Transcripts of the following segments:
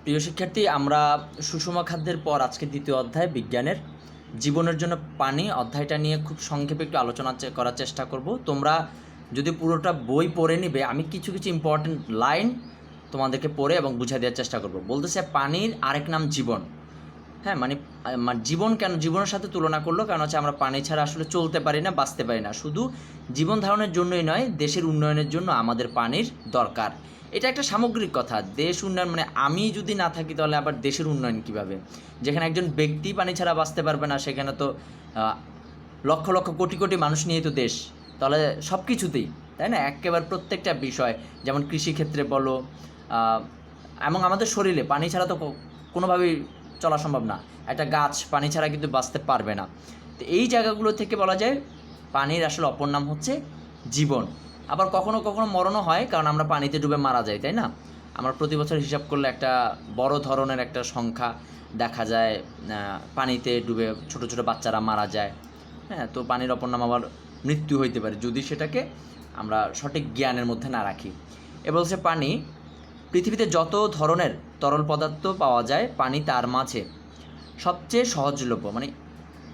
প্রিয় শিক্ষার্থী, আমরা সুষম খাদ্যের পর আজকে দ্বিতীয় অধ্যায় বিজ্ঞানের জীবনের জন্য পানি অধ্যায়টা নিয়ে খুব সংক্ষেপে একটু আলোচনা করার চেষ্টা করব। তোমরা যদি পুরোটা বই পড়ে নিবে, আমি কিছু কিছু ইম্পর্টেন্ট লাইন তোমাদেরকে পড়ে এবং বুঝিয়ে দেওয়ার চেষ্টা করব। বলতেছে পানির আরেক নাম জীবন। হ্যাঁ, মানে জীবন কেন জীবনের সাথে তুলনা করলো, কারণ হচ্ছে আমরা পানি ছাড়া আসলে চলতে পারি না, বাঁচতে পারি না। শুধু জীবন ধারণের জন্যই নয়, দেশের উন্নয়নের জন্য আমাদের পানির দরকার। এটা একটা সামগ্রিক কথা। দেশ উন্নয়ন মানে আমি যদি না থাকি তাহলে আবার দেশের উন্নয়ন কিভাবে? যেখানে একজন ব্যক্তি পানি ছাড়া বাঁচতে পারবে না, সেখানে তো লক্ষ লক্ষ কোটি কোটি মানুষ নিয়েই তো দেশ। তাহলে সব কিছুতেই, তাই না? একেবারে প্রত্যেকটা বিষয়, যেমন কৃষিক্ষেত্রে বলো, এবং আমাদের শরীরে পানি ছাড়া তো কোনোভাবেই চলা সম্ভব না। একটা গাছ পানি ছাড়া কিন্তু বাঁচতে পারবে না। তো এই জায়গাগুলো থেকে বলা যায় পানির আসলে অপর নাম হচ্ছে জীবন। আবার কখনো কখনো মরণও হয়, কারণ আমরা পানিতে ডুবে মারা যাই, তাই না? আমরা প্রতি বছর হিসাব করলে একটা বড় ধরনের একটা সংখ্যা দেখা যায়, পানিতে ডুবে ছোট ছোট বাচ্চারা মারা যায়। হ্যাঁ, তো পানির অপর নাম আবার মৃত্যু হইতে পারে যদি সেটাকে আমরা সঠিক জ্ঞানের মধ্যে না রাখি। এবার হচ্ছে পানি, পৃথিবীতে যত ধরনের তরল পদার্থ পাওয়া যায়, পানি তার মাঝে সবচেয়ে সহজলভ্য। মানে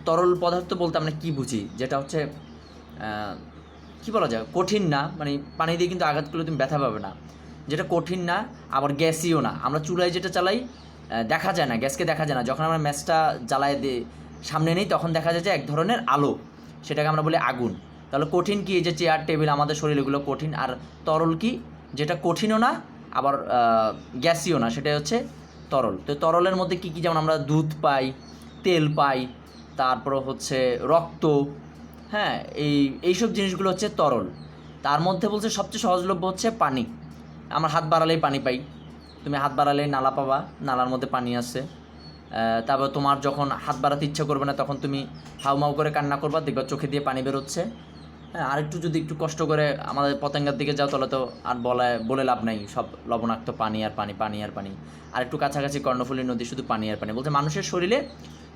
তরল পদার্থ বলতে আমরা কী বুঝি? যেটা হচ্ছে কী বলা যায়, কঠিন না, মানে পানি দিয়ে কিন্তু আঘাত করলে তুমি ব্যথা পাবে না। যেটা কঠিন না, আবার গ্যাসিও না। আমরা চুলায় যেটা চালাই দেখা যায় না, গ্যাসকে দেখা যায় না। যখন আমরা ম্যাচটা জ্বালায় দিয়ে সামনে নেই, তখন দেখা যায় যে এক ধরনের আলো, সেটাকে আমরা বলি আগুন। তাহলে কঠিন কি? এই যে চেয়ার টেবিল, আমাদের শরীর, এগুলো কঠিন। আর তরল কি? যেটা কঠিনও না আবার গ্যাসিও না, সেটাই হচ্ছে তরল। তো তরলের মধ্যে কী কী? যেমন আমরা দুধ পাই, তেল পাই, তারপর হচ্ছে রক্ত। হ্যাঁ, এইসব জিনিসগুলো হচ্ছে তরল। তার মধ্যে বলছে সবচেয়ে সহজলভ্য হচ্ছে পানি। আমার হাত বাড়ালেই পানি পাই। তুমি হাত বাড়ালেই নালা পাবা, নালার মধ্যে পানি আছে। তারপর তোমার যখন হাত বাড়াতে ইচ্ছা করবে না, তখন তুমি হাউমাউ করে কান্না করবা, দেখবা চোখে দিয়ে পানি বেরোচ্ছে। হ্যাঁ, আরেকটু যদি একটু কষ্ট করে আমাদের পতেঙ্গার দিকে যাও, তাহলে তো আর বলে লাভ নাই, সব লবণাক্ত পানি আর পানি, পানি আর পানি। আর একটু কাছাকাছি কর্ণফুলী নদী, শুধু পানি আর পানি। বলছে মানুষের শরীরে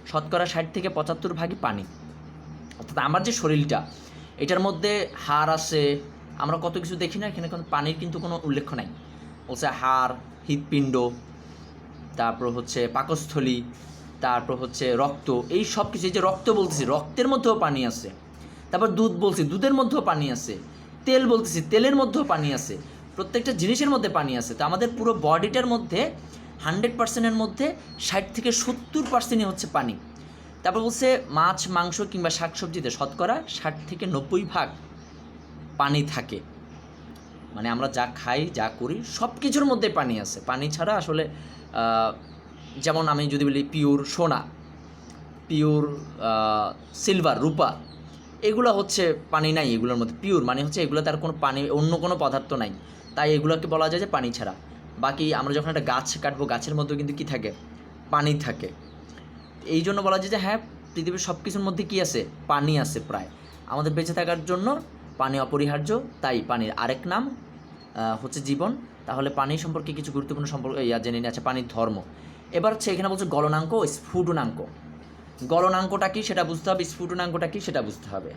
শতকরা 60 থেকে 75 পানি। অর্থাৎ আমার যে শরীরটা, এটার মধ্যে হাড় আছে, আমরা কত কিছু দেখি না, এখানে কোনো পানির কিন্তু কোনো উল্লেখ নাই। বলছে হাড়, হৃৎপিণ্ড, তারপর হচ্ছে পাকস্থলী, তারপর হচ্ছে রক্ত, এই সব কিছু। এই যে রক্ত বলতেছি, রক্তের মধ্যেও পানি আছে। তারপর দুধ বলছি, দুধের মধ্যেও পানি আছে। তেল বলতেছি, তেলের মধ্যেও পানি আছে। প্রত্যেকটা জিনিসের মধ্যে পানি আছে। তো আমাদের পুরো বডিটার মধ্যে 100%-এর মধ্যে 60 থেকে 70%ই হচ্ছে পানি। তারপর বলছে মাছ, মাংস কিংবা শাকসবজিতে শতকরা 60 থেকে 90% পানি থাকে। মানে আমরা যা খাই, যা করি, সব কিছুর মধ্যে পানি আছে। পানি ছাড়া আসলে, যেমন আমি যদি বলি পিওর সোনা, পিওর সিলভার, রূপা, এগুলো হচ্ছে পানি নাই এগুলোর মধ্যে। পিওর মানে হচ্ছে এগুলো তার কোনো পানি, অন্য কোনো পদার্থ নাই, তাই এগুলোকে বলা যায় যে পানি ছাড়া। বাকি আমরা যখন একটা গাছ কাটবো, গাছের মধ্যেও কিন্তু কী থাকে? পানি থাকে। এই জন্য বলা যায় যে হ্যাঁ, পৃথিবীর সব কিছুর মধ্যে কী আছে? পানি আছে প্রায়। আমাদের বেঁচে থাকার জন্য পানি অপরিহার্য, তাই পানির আরেক নাম হচ্ছে জীবন। তাহলে পানি সম্পর্কে কিছু গুরুত্বপূর্ণ সম্পর্ক জেনে নিয়ে আছে, পানির ধর্ম। এবার হচ্ছে এখানে বলছে গলনাঙ্ক ও স্ফুটনাঙ্ক। গলনাঙ্কটা কী সেটা বুঝতে হবে, স্ফুটনাঙ্কটা কী সেটা বুঝতে হবে।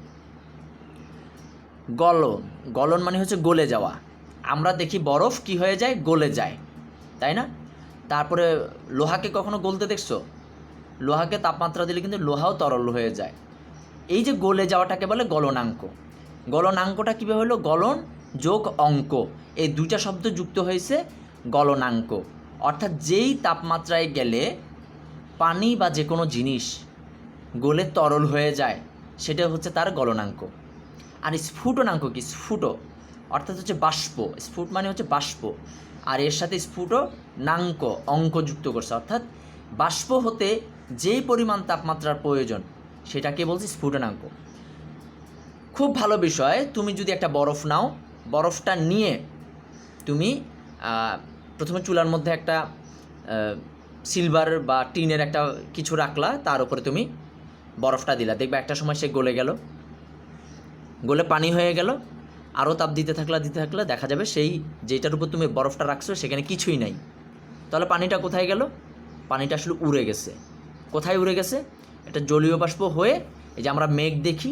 গলন মানে হচ্ছে গলে যাওয়া। আমরা দেখি বরফ কি হয়ে যায়? গলে যায়, তাই না? তারপরে লোহাকে কখনো গলতে দেখছো? লোহাকে তাপমাত্রা দিলে কিন্তু লোহাও তরল হয়ে যায়। এই যে গলে যাওয়াটাকে বলে গলনাঙ্ক। গলনাঙ্কটা কীভাবে হলো? গলন যোগ অঙ্ক, এই দুইটা শব্দ যুক্ত হয়েছে গলনাঙ্ক। অর্থাৎ যেই তাপমাত্রায় গেলে পানি বা যে কোনো জিনিস গলে তরল হয়ে যায়, সেটা হচ্ছে তার গলনাঙ্ক। আর স্ফুটনাঙ্ক কি? স্ফুট অর্থাৎ হচ্ছে বাষ্প। স্ফুট মানে হচ্ছে বাষ্প, আর এর সাথে স্ফুটনাঙ্ক অঙ্ক যুক্ত করছে। অর্থাৎ বাষ্প হতে যেই পরিমাণ তাপমাত্রার প্রয়োজন, সেটাকে বলছি স্ফুটনাঙ্ক। খুব ভালো বিষয়, তুমি যদি একটা বরফ নাও, বরফটা নিয়ে তুমি প্রথমে চুলার মধ্যে একটা সিলভার বা টিনের একটা কিছু রাখলা, তার উপরে তুমি বরফটা দিলা, দেখবে একটা সময় সে গলে গেল, গলে পানি হয়ে গেল। আরও তাপ দিতে থাকলা, দেখা যাবে সেই যেটার উপর তুমি বরফটা রাখছো সেখানে কিছুই নাই। তাহলে পানিটা কোথায় গেল? পানিটা আসলে উড়ে গেছে। কোথায় উড়ে গেছে? এটা জলীয় বাষ্প হয়ে, এই যে আমরা মেঘ দেখি,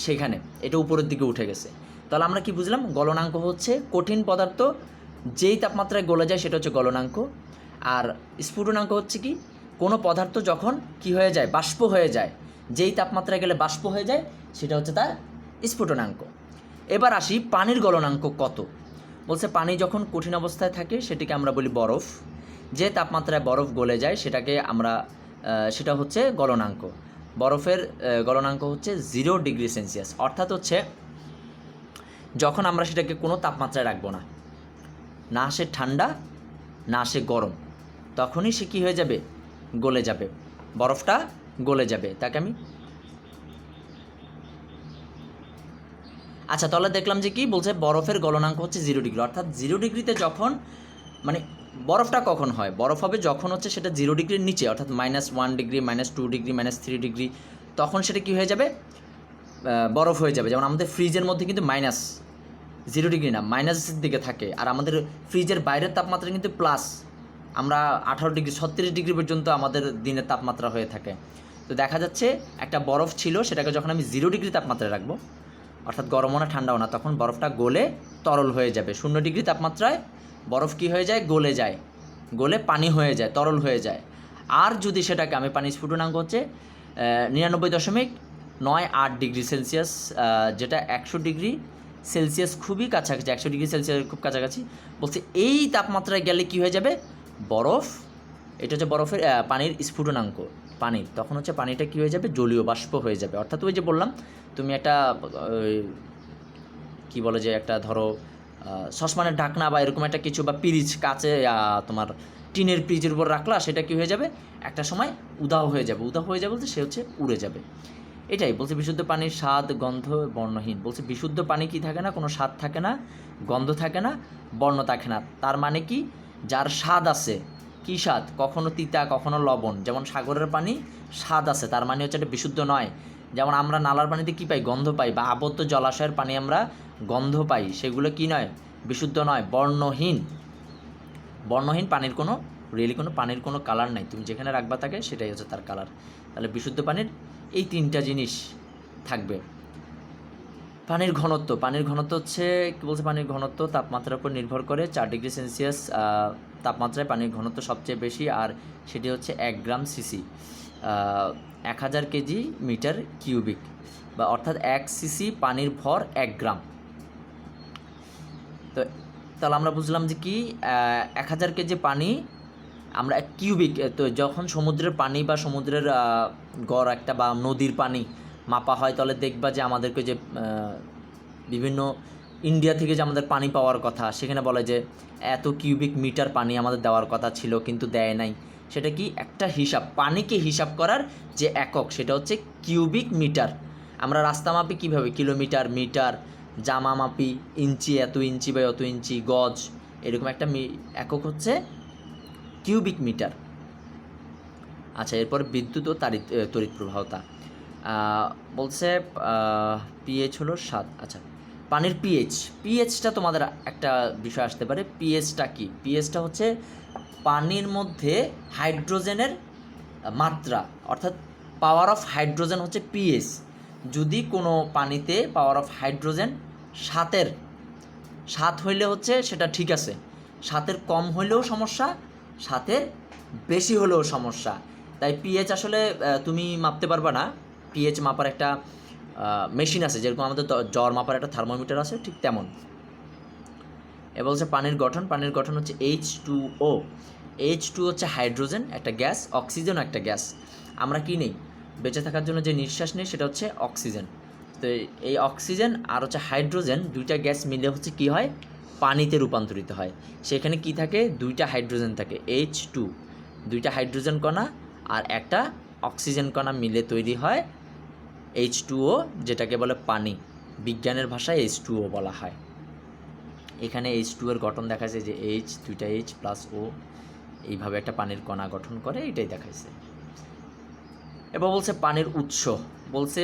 সেখানে এটা উপরের দিকে উঠে গেছে। তাহলে আমরা কি বুঝলাম? গলনাঙ্ক হচ্ছে কঠিন পদার্থ যেই তাপমাত্রায় গলে যায়, সেটা হচ্ছে গলনাঙ্ক। আর স্ফুটনাঙ্ক হচ্ছে কি, কোনো পদার্থ যখন কি হয়ে যায়, বাষ্প হয়ে যায়, যেই তাপমাত্রায় গেলে বাষ্প হয়ে যায় সেটা হচ্ছে তার স্ফুটনাঙ্ক। এবার আসি পানির গলনাঙ্ক কত। বলছে পানি যখন কঠিন অবস্থায় থাকে সেটাকে আমরা বলি বরফ, যে তাপমাত্রায় বরফ গলে যায় সেটাকে আমরা সেটা হচ্ছে গলনাঙ্ক। বরফের গলনাঙ্ক হচ্ছে 0 ডিগ্রি সেলসিয়াস, অর্থাৎ হচ্ছে যখন আমরা সেটাকে কোনো তাপমাত্রায় রাখবো না, না সে ঠান্ডা না সে গরম, তখনই সে কী হয়ে যাবে, গলে যাবে, বরফটা গলে যাবে। তাকে আমি আচ্ছা তাহলে দেখলাম যে কি বলছে, বরফের গলনাঙ্ক হচ্ছে 0 ডিগ্রি, অর্থাৎ 0 ডিগ্রিতে যখন মানে বরফটা কখন হয়, বরফ হবে যখন হচ্ছে সেটা 0 ডিগ্রির নিচে, অর্থাৎ -1 ডিগ্রি, -2 ডিগ্রি, -3 ডিগ্রি, তখন সেটা কী হয়ে যাবে, বরফ হয়ে যাবে। যেমন আমাদের ফ্রিজের মধ্যে কিন্তু -0 ডিগ্রি না, মাইনাসের দিকে থাকে, আর আমাদের ফ্রিজের বাইরের তাপমাত্রা কিন্তু প্লাস, আমরা 18 ডিগ্রি 36 ডিগ্রি পর্যন্ত আমাদের দিনের তাপমাত্রা হয়ে থাকে। তো দেখা যাচ্ছে একটা বরফ ছিল, সেটাকে যখন আমি 0 ডিগ্রি তাপমাত্রায় রাখবো, অর্থাৎ গরমও না ঠান্ডাও না, তখন বরফটা গলে তরল হয়ে যাবে। 0 ডিগ্রি তাপমাত্রায় বরফ কী হয়ে যায়, গলে যায়, গলে পানি হয়ে যায়, তরল হয়ে যায়। আর যদি সেটাকে আমি, পানির স্ফুটনাঙ্ক হচ্ছে 99.98 ডিগ্রি সেলসিয়াস, যেটা 100 ডিগ্রি সেলসিয়াস খুবই কাছাকাছি, 100 ডিগ্রি সেলসিয়াস খুব কাছাকাছি। বলছে এই তাপমাত্রায় গেলে কী হয়ে যাবে, বরফ, এটা হচ্ছে বরফের পানির স্ফুটনাঙ্ক পানির, তখন হচ্ছে পানিটা কী হয়ে যাবে, জলীয় বাষ্প হয়ে যাবে। অর্থাৎ ওই যে বললাম, তুমি একটা কী বলে যে একটা ধরো সসমানের ঢাকনা বা এরকম একটা কিছু, বা পিরিচ কাচে তোমার টিনের পিরিচের উপর রাখলা, সেটা কী হয়ে যাবে, একটা সময় উদাও হয়ে যাবে। উদাও হয়ে যাবে বলতে সে হচ্ছে উড়ে যাবে। এটাই বলছে বিশুদ্ধ পানির স্বাদ গন্ধ বর্ণহীন। বলছে বিশুদ্ধ পানি কি থাকে না, কোনো স্বাদ থাকে না, গন্ধ থাকে না, বর্ণ থাকে না। তার মানে কি, যার স্বাদ আছে, কী স্বাদ, কখনো তিতা কখনো লবণ, যেমন সাগরের পানি স্বাদ আছে, তার মানে হচ্ছে এটা বিশুদ্ধ নয়। যেমন আমরা নালার পানিতে কী পাই, গন্ধ পাই, বা আবদ্ধ জলাশয়ের পানি আমরা গন্ধ পাই, সেগুলো কি নয়, বিশুদ্ধ নয়, বর্ণহীন। বর্ণহীন পানির কোনো কোনো পানির কোনো কালার নাই, তুমি যেখানে রাখবা থাকে সেটাই হচ্ছে তার কালার। তাহলে বিশুদ্ধ পানির এই 3টা জিনিস থাকবে। পানির ঘনত্ব, পানির ঘনত্ব হচ্ছে কী বলছে, পানির ঘনত্ব তাপমাত্রার উপর নির্ভর করে। 4 ডিগ্রি সেলসিয়াস তাপমাত্রায় পানির ঘনত্ব সবচেয়ে বেশি, আর সেটি হচ্ছে 1 গ্রাম সিসি 1000 কেজি মিটার কিউবিক, বা অর্থাৎ 1 সিসি পানির ভর 1 গ্রাম। তো তাহলে আমরা বুঝলাম যে কি, 1000 কেজি পানি আমরা কিউবিক, তো যখন সমুদ্রের পানি বা সমুদ্রের গড় একটা বা নদীর পানি মাপা হয়, তাহলে দেখবা যে আমাদেরকে যে বিভিন্ন ইন্ডিয়া থেকে যে আমাদের পানি পাওয়ার কথা, সেখানে বলে যে এত কিউবিক মিটার পানি আমাদের দেওয়ার কথা ছিল কিন্তু দেয় নাই। সেটা কি, একটা হিসাব, পানিকে হিসাব করার যে একক সেটা হচ্ছে কিউবিক মিটার। আমরা রাস্তা মাপি কীভাবে, কিলোমিটার, মিটার, জামা মাপি ইঞ্চি, এত ইঞ্চি বা অত ইঞ্চি, গজ, এরকম একটা একক হচ্ছে কিউবিক মিটার। আচ্ছা, এরপর বিদ্যুৎ ও তড়িৎ প্রবাহতা বলছে পিএইচ হলো 7। আচ্ছা, পানির পিএইচটা তোমাদের একটা বিষয় আসতে পারে। পিএইচটা কি, পিএইচটা হচ্ছে পানির মধ্যে হাইড্রোজেনের মাত্রা, অর্থাৎ পাওয়ার অফ হাইড্রোজেন হচ্ছে পিএইচ। যদি কোনো পানিতে পাওয়ার অফ হাইড্রোজেন 7 হইলে হচ্ছে সেটা ঠিক আছে, 7 কম হইলেও সমস্যা, 7 বেশি হলেও সমস্যা। তাই পিএইচ আসলে তুমি মাপতে পারবা না, পিএইচ মাপার একটা মেশিন আছে, যেরকম আমাদের জ্বর মাপার একটা থার্মোমিটার আছে, ঠিক তেমন। এবার হচ্ছে পানির গঠন হচ্ছে H2O। H2 হচ্ছে হাইড্রোজেন একটা গ্যাস, অক্সিজেনও একটা গ্যাস। আমরা কি নেই, বেঁচে থাকার জন্য যে নিঃশ্বাস নেই সেটা হচ্ছে অক্সিজেন। তো এই অক্সিজেন আর হচ্ছে হাইড্রোজেন, দুইটা গ্যাস মিলে হচ্ছে কি হয়, পানিতে রূপান্তরিত হয়। সেখানে কি থাকে, 2টা হাইড্রোজেন থাকে, H2, 2টা হাইড্রোজেন কণা আর একটা অক্সিজেন কণা মিলে তৈরি হয় H2O, যেটাকে বলে পানি। বিজ্ঞানের ভাষায় H2O বলা হয়। এখানে H2 এর গঠন দেখাচ্ছে যে H, 2টা H প্লাস O, এইভাবে একটা পানির কণা গঠন করে, এটাই দেখাইছে। এবার বলছে পানির উৎস, বলছে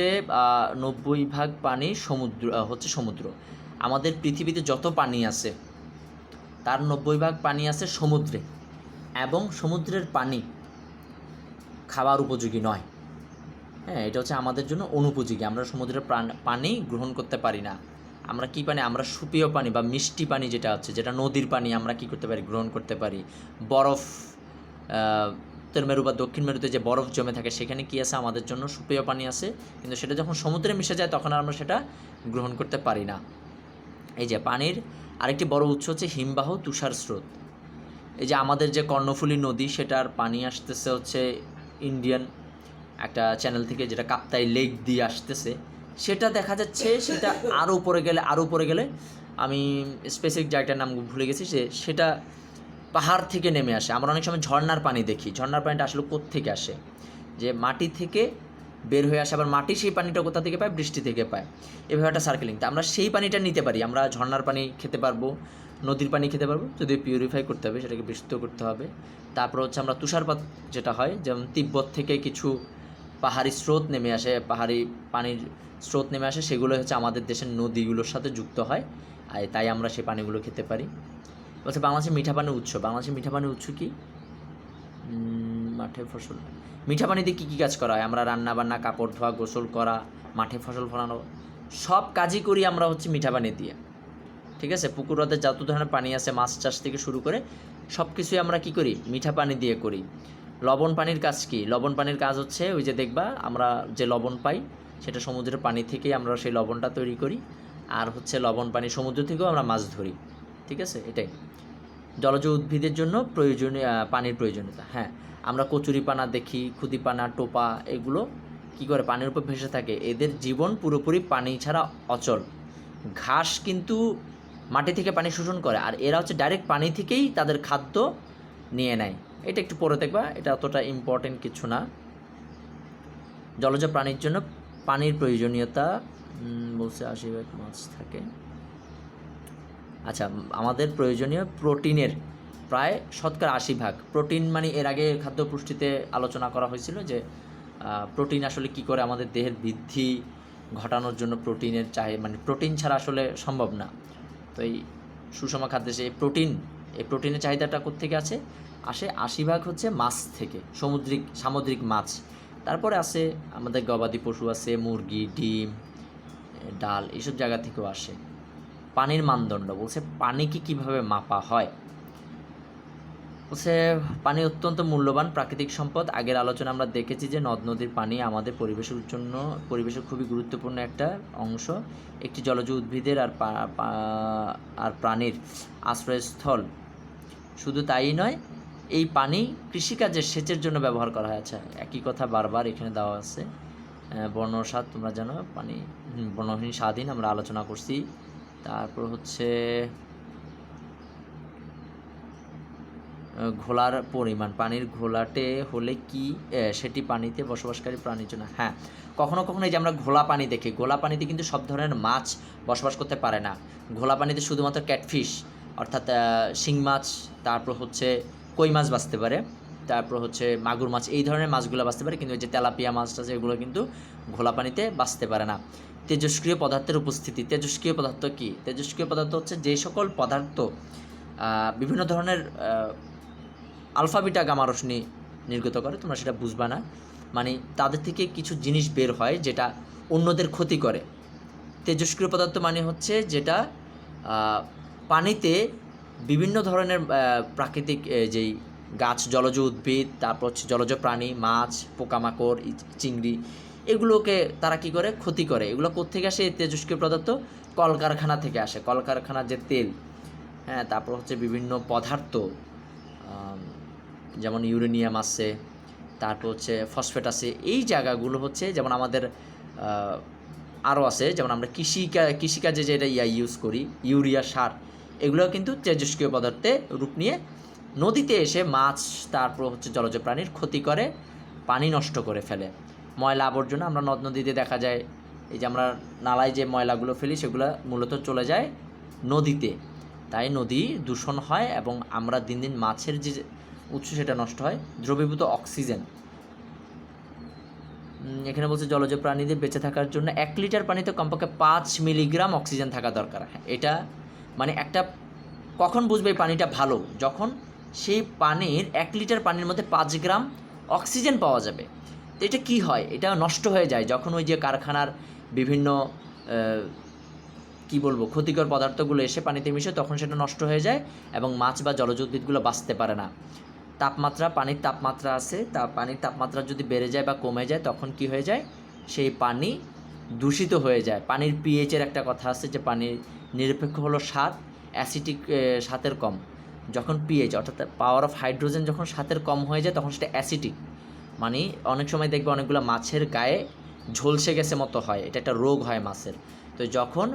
90% পানি সমুদ্র। আমাদের পৃথিবীতে যত পানি আছে তার 90% পানি আছে সমুদ্রে, এবং সমুদ্রের পানি খাবার উপযোগী নয়। হ্যাঁ, এটা হচ্ছে আমাদের জন্য অনুপযোগী, আমরা সমুদ্রের পানি গ্রহণ করতে পারি না। আমরা কি পানি, আমরা সুপেয় পানি বা মিষ্টি পানি যেটা হচ্ছে, যেটা নদীর পানি, আমরা কি করতে পারি, গ্রহণ করতে পারি। বরফ উত্তর মেরু বা দক্ষিণ মেরুতে যে বরফ জমে থাকে সেখানে কী আছে, আমাদের জন্য সুপেয় পানি আছে, কিন্তু সেটা যখন সমুদ্রে মিশে যায় তখন আমরা সেটা গ্রহণ করতে পারি না। এই যে পানির আরেকটি বড় উৎস হচ্ছে হিমবাহ তুষার স্রোত। এই যে আমাদের যে কর্ণফুলী নদী সেটার পানি আসতেছে হচ্ছে ইন্ডিয়ান একটা চ্যানেল থেকে, যেটা কাপ্তাই লেক দিয়ে আসতেছে, সেটা দেখা যাচ্ছে সেটা আরও উপরে গেলে আমি স্পেসিফিক জায়গাটার নাম ভুলে গেছি, সেটা পাহাড় থেকে নেমে আসে। আমরা অনেক সময় ঝর্নার পানি দেখি, ঝর্নার পানিটা আসলে কোত্থেকে আসে, যে মাটি থেকে বের হয়ে আসে, আবার মাটি সেই পানিটা কোথা থেকে পায়, বৃষ্টি থেকে পায়, এভাবে একটা সার্কেলিং। তা আমরা সেই পানিটা নিতে পারি, আমরা ঝর্নার পানি খেতে পারবো, নদীর পানি খেতে পারবো, যদি পিউরিফাই করতে হবে, সেটাকে বিশুদ্ধ করতে হবে। তারপর হচ্ছে আমরা তুষারপাত যেটা হয়, যেমন তিব্বত থেকে কিছু পাহাড়ি স্রোত নেমে আসে, পাহাড়ি পানির স্রোত নেমে আসে, সেগুলো হচ্ছে আমাদের দেশের নদীগুলোর সাথে যুক্ত হয়, আর তাই আমরা সেই পানিগুলো খেতে পারি। বলছে বাংলাদেশের মিঠা পানির উৎস, বাংলাদেশের মিঠা পানির উৎস কি? মাঠে ফসল, মিঠা পানিতে কী কী কাজ করা হয়? আমরা রান্না বান্না, কাপড় ধোয়া, গোসল করা, মাঠে ফসল ফলানো, সব কাজই করি আমরা হচ্ছে মিঠা পানি দিয়ে। ঠিক আছে, পুকুর হ্রদে যত ধরনের পানি আছে, মাছ চাষ থেকে শুরু করে সব কিছুই আমরা কি করি, মিঠা পানি দিয়ে করি। লবণ পানির কাজ কি? লবণ পানির কাজ হচ্ছে ওই যে দেখবা আমরা যে লবণ পাই সেটা সমুদ্রের পানি থেকেই আমরা সেই লবণটা তৈরি করি, আর হচ্ছে লবণ পানি সমুদ্র থেকেও আমরা মাছ ধরি। ঠিক আছে, এটাই জলজ উদ্ভিদের জন্য প্রয়োজনীয় পানির প্রয়োজনীয়তা। হ্যাঁ, আমরা কচুরিপানা দেখি, ক্ষুদিপানা, টোপা, এগুলো কি করে পানির উপর ভেসে থাকে, এদের জীবন পুরোপুরি পানি ছাড়া অচল। ঘাস কিন্তু মাটি থেকে পানি শোষণ করে, আর এরা হচ্ছে ডাইরেক্ট পানি থেকেই তাদের খাদ্য নিয়ে নেয়। এটা একটু পরে দেখবা, এটা অতটা ইম্পর্টেন্ট কিছু না। জলজ প্রাণীর জন্য পানির প্রয়োজনীয়তা বলছে 80% মাছ থাকে। আচ্ছা, আমাদের প্রয়োজনীয় প্রোটিনের প্রায় 80%। প্রোটিন মানে এর আগে খাদ্য পুষ্টিতে আলোচনা করা হয়েছিল যে প্রোটিন আসলে কি করে আমাদের দেহের বৃদ্ধি ঘটানোর জন্য প্রোটিনের মানে প্রোটিন ছাড়া আসলে সম্ভব না। তো এই সুষম খাদ্যে যে এই প্রোটিনের চাহিদাটা কোত্থেকে আসে 80% হচ্ছে মাছ থেকে, সামুদ্রিক মাছ। তারপরে আছে আমাদের গবাদি পশু আছে, মুরগি, ডিম, ডাল, এইসব জায়গা থেকেও আসে। পানির মানদণ্ড বলছে পানি কীভাবে মাপা হয়। বলছে পানি অত্যন্ত মূল্যবান প্রাকৃতিক সম্পদ। আগের আলোচনা আমরা দেখেছি যে নদ নদীর পানি আমাদের পরিবেশের খুবই গুরুত্বপূর্ণ একটা অংশ। একটি জলজ উদ্ভিদের আর প্রাণীর আশ্রয়স্থল। শুধু তাই নয়, এই পানি কৃষিকাজের সেচের জন্য ব্যবহার করা হয়। আচ্ছা, একই কথা বারবার এখানে দেওয়া আছে। বর্ণস্বাদ তোমরা জানো, পানি বর্ণহীন স্বাধীন আমরা আলোচনা করছি। তারপর হচ্ছে ঘোলার পরিমাণ, পানির ঘোলাটে হলে কি সেটি পানিতে বসবাসকারী প্রাণীর জন্য। হ্যাঁ, কখনো কখনো এই যে আমরা ঘোলা পানি দেখি, ঘোলা পানিতে কিন্তু সব ধরনের মাছ বসবাস করতে পারে না। ঘোলা পানিতে শুধুমাত্র ক্যাটফিশ অর্থাৎ শিং মাছ, তারপর হচ্ছে কই মাছ বাঁচতে পারে, তারপর হচ্ছে মাগুর মাছ, এই ধরনের মাছগুলো বাঁচতে পারে, কিন্তু এই যে তেলাপিয়া মাছটা আছে এগুলো কিন্তু ঘোলা পানিতে বাঁচতে পারে না। তেজস্ক্রিয় পদার্থের উপস্থিতি। তেজস্ক্রিয় পদার্থ কি? তেজস্ক্রিয় পদার্থ হচ্ছে যে সকল পদার্থ বিভিন্ন ধরনের আলফা বিটা গামা রশ্মি নির্গত করে, তোমরা সেটা বুঝবা না, মানে তাদের থেকে কিছু জিনিস বের হয় যেটা অন্যদের ক্ষতি করে। তেজস্ক্রিয় পদার্থ মানে হচ্ছে যেটা পানিতে বিভিন্ন ধরনের প্রাকৃতিক যেই গাছ, জলজ উদ্ভিদ, তারপর হচ্ছে জলজ প্রাণী, মাছ, পোকামাকড়, চিংড়ি, এগুলোকে তারা কি করে, ক্ষতি করে। এগুলো কোত্থেকে আসে? তেজস্ক্রিয় পদার্থ কলকারখানা থেকে আসে, কলকারখানার যে তেল, হ্যাঁ, তারপর হচ্ছে বিভিন্ন পদার্থ যেমন ইউরেনিয়াম আছে, তারপর হচ্ছে ফসফেট আছে, এই জায়গাগুলো হচ্ছে যেমন আমাদের আরও আছে, যেমন আমরা কৃষিকাজে যেটা ইউজ করি, ইউরিয়া সার, এগুলো কিন্তু তেজস্ক্রিয় পদার্থে রূপ নিয়ে নদীতে এসে মাছ, তারপর হচ্ছে জলজ প্রাণীর ক্ষতি করে, পানি নষ্ট করে ফেলে। ময়লা আবর্জনা আমরা নদ নদীতে দেখা যায়, এই যে আমরা নালায় যে ময়লাগুলো ফেলি সেগুলো মূলত চলে যায় নদীতে, তাই নদী দূষণ হয় এবং আমরা দিন দিন মাছের যে উৎস সেটা নষ্ট হয়। দ্রবীভূত অক্সিজেন, এখানে বলছে জলজ প্রাণীদের বেঁচে থাকার জন্য 1 লিটার পানিতে কমপক্ষে 5 মিলিগ্রাম অক্সিজেন থাকা দরকার। এটা মানে একটা কখন বুঝবে এই পানিটা ভালো, যখন সেই পানির 1 লিটার পানির মধ্যে 5 গ্রাম অক্সিজেন পাওয়া যাবে। তো এটা কী হয়, এটা নষ্ট হয়ে যায় যখন ওই যে কারখানার বিভিন্ন কি বলবো ক্ষতিকর পদার্থগুলো এসে পানিতে মিশে, তখন সেটা নষ্ট হয়ে যায় এবং মাছ বা জলজ উদ্ভিদগুলো বাঁচতে পারে না। তাপমাত্রা, পানির তাপমাত্রা আছে, পানির তাপমাত্রা যদি বেড়ে যায় বা কমে যায় তখন কি হয়ে যায়, সেই পানি দূষিত হয়ে যায়। পানির পিএইচের একটা কথা আছে যে পানির নিরপেক্ষ হলো 7, অ্যাসিটিক 7-এর কম। যখন পিএইচ অর্থাৎ পাওয়ার অফ হাইড্রোজেন যখন 7-এর কম হয়ে যায় তখন সেটা অ্যাসিটিক, মানে অনেক সময় দেখবে অনেকগুলো মাছের গায়ে ঝলসে গেছে মতো হয়, এটা একটা রোগ হয় মাছের। তো যখন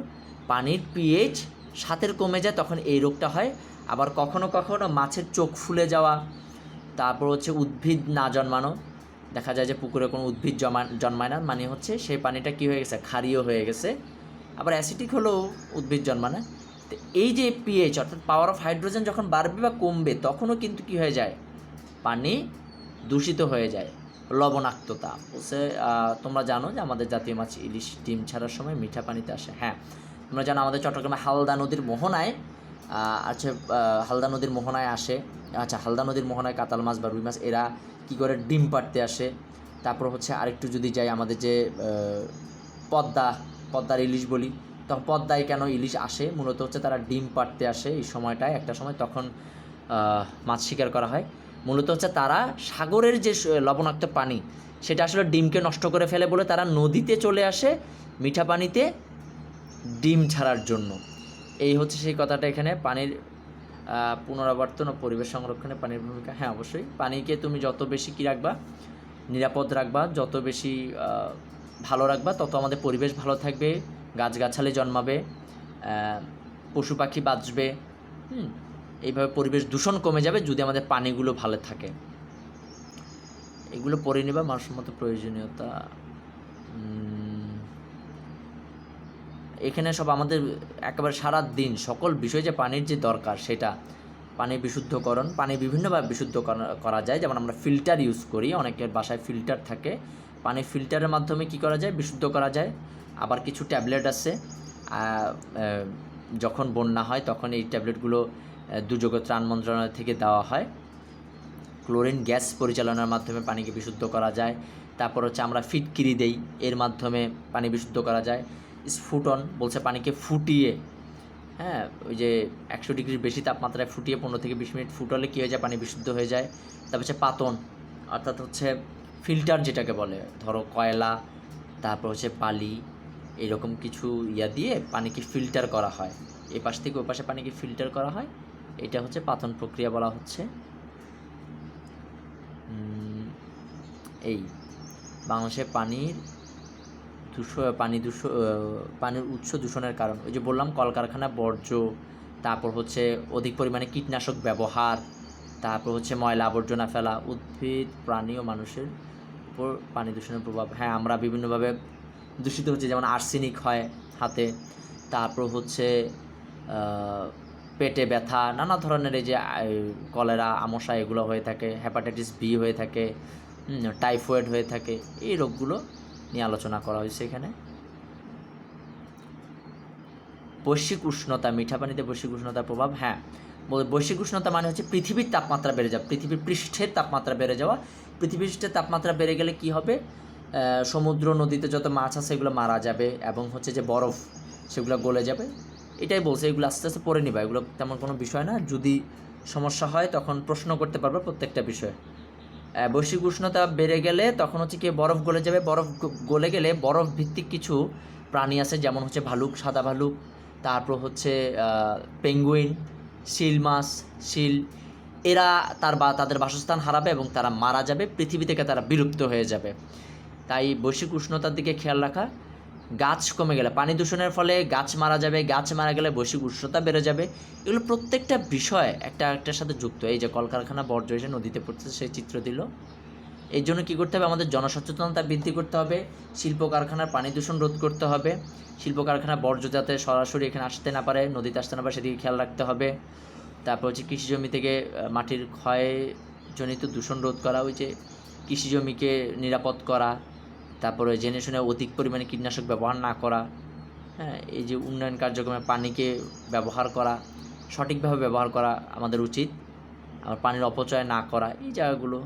পানির পিএইচ 7-এর কমে যায় তখন এই রোগটা হয়। আবার কখনো কখনো মাছের চোখ ফুলে যাওয়া, তারপর হচ্ছে উদ্ভিদ না জন্মানো, দেখা যায় যে পুকুরে কোনো উদ্ভিদ জন্মায় না, মানে হচ্ছে সেই পানিটা কী হয়ে গেছে, ক্ষারীয় হয়ে গেছে। আবার অ্যাসিডিক হলেও উদ্ভিদ জন্মায় না। তো এই যে পিএইচ অর্থাৎ পাওয়ার অফ হাইড্রোজেন যখন বাড়বে বা কমবে তখনও কিন্তু কী হয়ে যায়, পানি দূষিত হয়ে যায়, লবণাক্ততা বলছে। তোমরা জানো যে আমাদের জাতীয় মাছ ইলিশ ডিম ছাড়ার সময় মিঠা পানিতে আসে। হ্যাঁ, তোমরা জানো আমাদের চট্টগ্রামে হালদা নদীর মোহনায় আছে, হালদা নদীর মোহনায় আসে। আচ্ছা, হালদা নদীর মোহনায় কাতাল মাছ বা রুই মাছ এরা কী করে ডিম পাড়তে আসে। তারপর হচ্ছে আরেকটু যদি যাই আমাদের যে পদ্মার ইলিশ বলি, তখন পদ্মায় কেন ইলিশ আসে, মূলত হচ্ছে তারা ডিম পাড়তে আসে এই সময়টায়, একটা সময় তখন মাছ শিকার করা হয়। মূলত হচ্ছে তারা সাগরের যে লবণাক্ত পানি সেটা আসলে ডিমকে নষ্ট করে ফেলে বলে তারা নদীতে চলে আসে মিঠা পানিতে ডিম ছাড়ার জন্য। এই হচ্ছে সেই কথাটা এখানে। পানির পুনরাবর্তন ও পরিবেশ সংরক্ষণে পানির ভূমিকা। হ্যাঁ, অবশ্যই পানিকে তুমি যত বেশি কী রাখবা, নিরাপদ রাখবা, যত বেশি ভালো রাখবা, তত আমাদের পরিবেশ ভালো থাকবে, গাছগাছালি জন্মাবে, পশু পাখি বাঁচবে। এইভাবে পরিবেশ দূষণ কমে যাবে যদি আমাদের পানিগুলো ভালো থাকে। এগুলো পড়ে নেবা মানসম্মত প্রয়োজনীয়তা। এখানে সব আমাদের একেবারে সারা দিন সকল বিষয় যে পানির যে দরকার সেটা, পানি বিশুদ্ধকরণ, পানি বিভিন্নভাবে বিশুদ্ধ করা যায়। যেমন আমরা ফিল্টার ইউজ করি, অনেকের বাসায় ফিল্টার থাকে, পানি ফিল্টারের মাধ্যমে কি করা যায়, বিশুদ্ধ করা যায়। আবার কিছু ট্যাবলেট আছে, যখন বন্যা হয় তখন এই ট্যাবলেটগুলো দুর্যোগ ত্রাণ মন্ত্রণালয় থেকে দেওয়া হয়। ক্লোরিন গ্যাস পরিচালনার মাধ্যমে পানিকে বিশুদ্ধ করা যায়। তারপর হচ্ছে আমরা ফিটকিরি দেই, এর মাধ্যমে পানি বিশুদ্ধ করা যায়। স্ফুটন বলছে পানিকে ফুটিয়ে, হ্যাঁ, ওই যে 100 ডিগ্রির বেশি তাপমাত্রায় ফুটিয়ে 15 থেকে 20 মিনিট ফুটালে কী হয়ে যায়, পানি বিশুদ্ধ হয়ে যায়। তারপর হচ্ছে পাতন, অর্থাৎ হচ্ছে ফিল্টার যেটাকে বলে, ধরো কয়লা, তারপর হচ্ছে বালি, এরকম কিছু দিয়ে পানিকে ফিল্টার করা হয়, এ পাশ থেকে ওই পাশে পানিকে ফিল্টার করা হয়, এটা হচ্ছে পাতন প্রক্রিয়া বলা হচ্ছে। এই বাংলাদেশে পানির উৎস দূষণের কারণ, ওই যে বললাম কলকারখানা বর্জ্য, তারপর হচ্ছে অধিক পরিমাণে কীটনাশক ব্যবহার, তারপর হচ্ছে ময়লা আবর্জনা ফেলা, উদ্ভিদ প্রাণী ও মানুষের উপর পানি দূষণের প্রভাব। হ্যাঁ, আমরা বিভিন্নভাবে দূষিত হচ্ছে, যেমন আর্সেনিক হয় হাতে, তারপর হচ্ছে পেটে ব্যথা, নানা ধরনের এই যে কলেরা, আমশা এগুলো হয়ে থাকে, হেপাটাইটিস বি হয়ে থাকে, টাইফয়েড হয়ে থাকে, এই রোগগুলো নিয়ে আলোচনা করা হয়েছে এখানে। বৈশ্বিক উষ্ণতা, মিঠা পানিতে বৈশ্বিক উষ্ণতার প্রভাব। হ্যাঁ, বৈশ্বিক উষ্ণতা মানে হচ্ছে পৃথিবীর তাপমাত্রা বেড়ে যাওয়া, পৃথিবীর পৃষ্ঠের তাপমাত্রা বেড়ে যাওয়া। পৃথিবীর পৃষ্ঠের তাপমাত্রা বেড়ে গেলে কি হবে, সমুদ্র নদীতে যত মাছ আছে এগুলো মারা যাবে, এবং হচ্ছে যে বরফ সেগুলো গলে যাবে। এটাই বলছে, এগুলো আস্তে আস্তে পড়ে নিবা, এগুলো তেমন কোনো বিষয় না। যদি সমস্যা হয় তখন প্রশ্ন করতে পারবে প্রত্যেকটা বিষয়ে। বৈশ্বিক উষ্ণতা বেড়ে গেলে তখন হচ্ছে কি বরফ গলে যাবে, বরফ গলে গেলে বরফ ভিত্তিক কিছু প্রাণী আছে, যেমন হচ্ছে ভালুক, সাদা ভালুক, তারপর হচ্ছে পেঙ্গুইন, শিল মাছ, শিল, এরা তাদের বাসস্থান হারাবে এবং তারা মারা যাবে, পৃথিবী থেকে তারা বিলুপ্ত হয়ে যাবে। তাই বৈশ্বিক উষ্ণতার দিকে খেয়াল রাখা। গাছ কমে গেলে, পানি দূষণের ফলে গাছ মারা যাবে, গাছ মারা গেলে বৈশ্বিক উষ্ণতা বেড়ে যাবে। এগুলো প্রত্যেকটা বিষয় একটার সাথে যুক্ত। এই যে কলকারখানা বর্জ্য এসে নদীতে পড়তেছে, সেই চিত্র দিল। এই জন্য কী করতে হবে, আমাদের জনসচেতনতা বৃদ্ধি করতে হবে, শিল্প কারখানার পানি দূষণ রোধ করতে হবে, শিল্প কারখানার বর্জ্য যাতে সরাসরি এখানে আসতে না পারে, নদীতে আসতে না পারে, সেদিকে খেয়াল রাখতে হবে। তারপর হচ্ছে কৃষি জমি থেকে মাটির ক্ষয়জনিত দূষণ রোধ করা, ওই যে কৃষি জমিকে নিরাপদ করা, তারপরে জেনে শুনে অধিক পরিমাণে কীটনাশক ব্যবহার না করা। হ্যাঁ, এই যে উন্নয়ন কার্যক্রমে পানিকে ব্যবহার করা, সঠিকভাবে ব্যবহার করা আমাদের উচিত, আর পানির অপচয় না করা। এই জায়গাগুলো,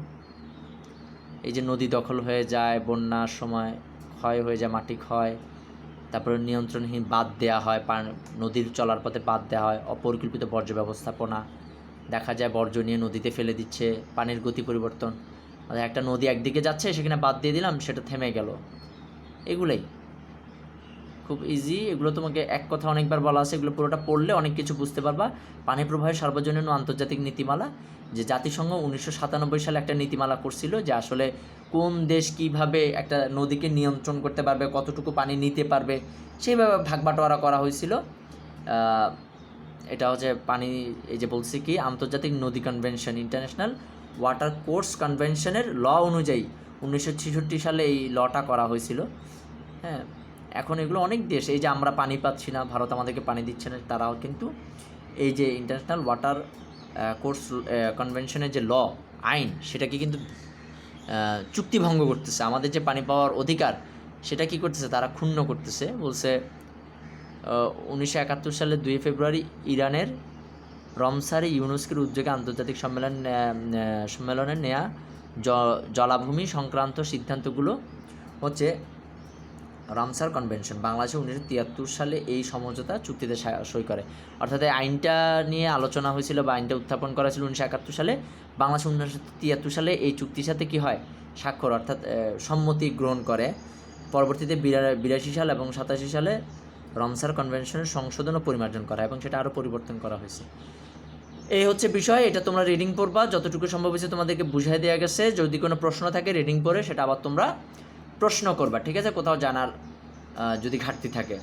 এই যে নদী দখল হয়ে যায় বন্যার সময়, ক্ষয় হয়ে যায়, মাটি ক্ষয়, তারপরে নিয়ন্ত্রণহীন বাঁধ দেওয়া হয়, নদীর চলার পথে বাঁধ দেওয়া হয়, অপরিকল্পিত বর্জ্য ব্যবস্থাপনা, দেখা যায় বর্জ্য নিয়ে নদীতে ফেলে দিচ্ছে, পানির গতি পরিবর্তন, একটা নদী একদিকে যাচ্ছে সেখানে বাদ দিয়ে দিলাম, সেটা থেমে গেল। এগুলোই খুব ইজি, এগুলো তোমাকে এক কথা অনেকবার বলা আছে, এগুলো পুরোটা পড়লে অনেক কিছু বুঝতে পারবা। পানি প্রবাহের সার্বজনীন ও আন্তর্জাতিক নীতিমালা, যে জাতিসংঘ 1997 সালে একটা নীতিমালা করছিল, যে আসলে কোন দেশ কিভাবে একটা নদীকে নিয়ন্ত্রণ করতে পারবে, কতটুকু পানি নিতে পারবে, সেইভাবে ভাগ বাটোয়ারা করা হয়েছিল। এটা হচ্ছে পানি, এই যে বলছি কি আন্তর্জাতিক নদী কনভেনশন, ইন্টারন্যাশনাল ওয়াটার কোর্স কনভেনশনের ল অনুযায়ী 1966 সালে এই লটা করা হয়েছিল। হ্যাঁ, এখন এগুলো অনেক দেশ, এই যে আমরা পানি পাচ্ছি না, ভারত আমাদেরকে পানি দিচ্ছে না, তারাও কিন্তু এই যে ইন্টারন্যাশনাল ওয়াটার কোর্স কনভেনশনের যে ল, আইন, সেটাকে কিন্তু চুক্তি ভঙ্গ করতেছে। আমাদের যে পানি পাওয়ার অধিকার সেটা কি করতেছে, তারা ক্ষুণ্ণ করতেছে। বলছে 1971 সালের 2 ফেব্রুয়ারি ইরানের রমসারে ইউনেস্কোর উদ্যোগে আন্তর্জাতিক সম্মেলনে নেয়া জলাভূমি সংক্রান্ত সিদ্ধান্তগুলো হচ্ছে রামসার কনভেনশন। বাংলাদেশে 1973 সালে এই সমঝোতা চুক্তিতে সই করে। অর্থাৎ এই আইনটা নিয়ে আলোচনা হয়েছিল বা আইনটা উত্থাপন করা ছিল 1971 সালে। বাংলাদেশ 1973 সালে এই চুক্তির সাথে কী হয়, স্বাক্ষর অর্থাৎ সম্মতি গ্রহণ করে। পরবর্তীতে 82 সাল এবং 87 সালে রমসার কনভেনশনের সংশোধন ও পরিমার্জন করা, এবং সেটা আরও পরিবর্তন করা হয়েছে। এই হচ্ছে বিষয়, এটা তোমরা রিডিং পড়বা, যতটুকু সম্ভব হয়েছে তোমাদেরকে বুঝিয়ে দেওয়া গেছে। যদি কোনো প্রশ্ন থাকে রিডিং পড়ে সেটা আবার তোমরা প্রশ্ন করবা, ঠিক আছে, কোথাও জানার যদি ঘাটতি থাকে।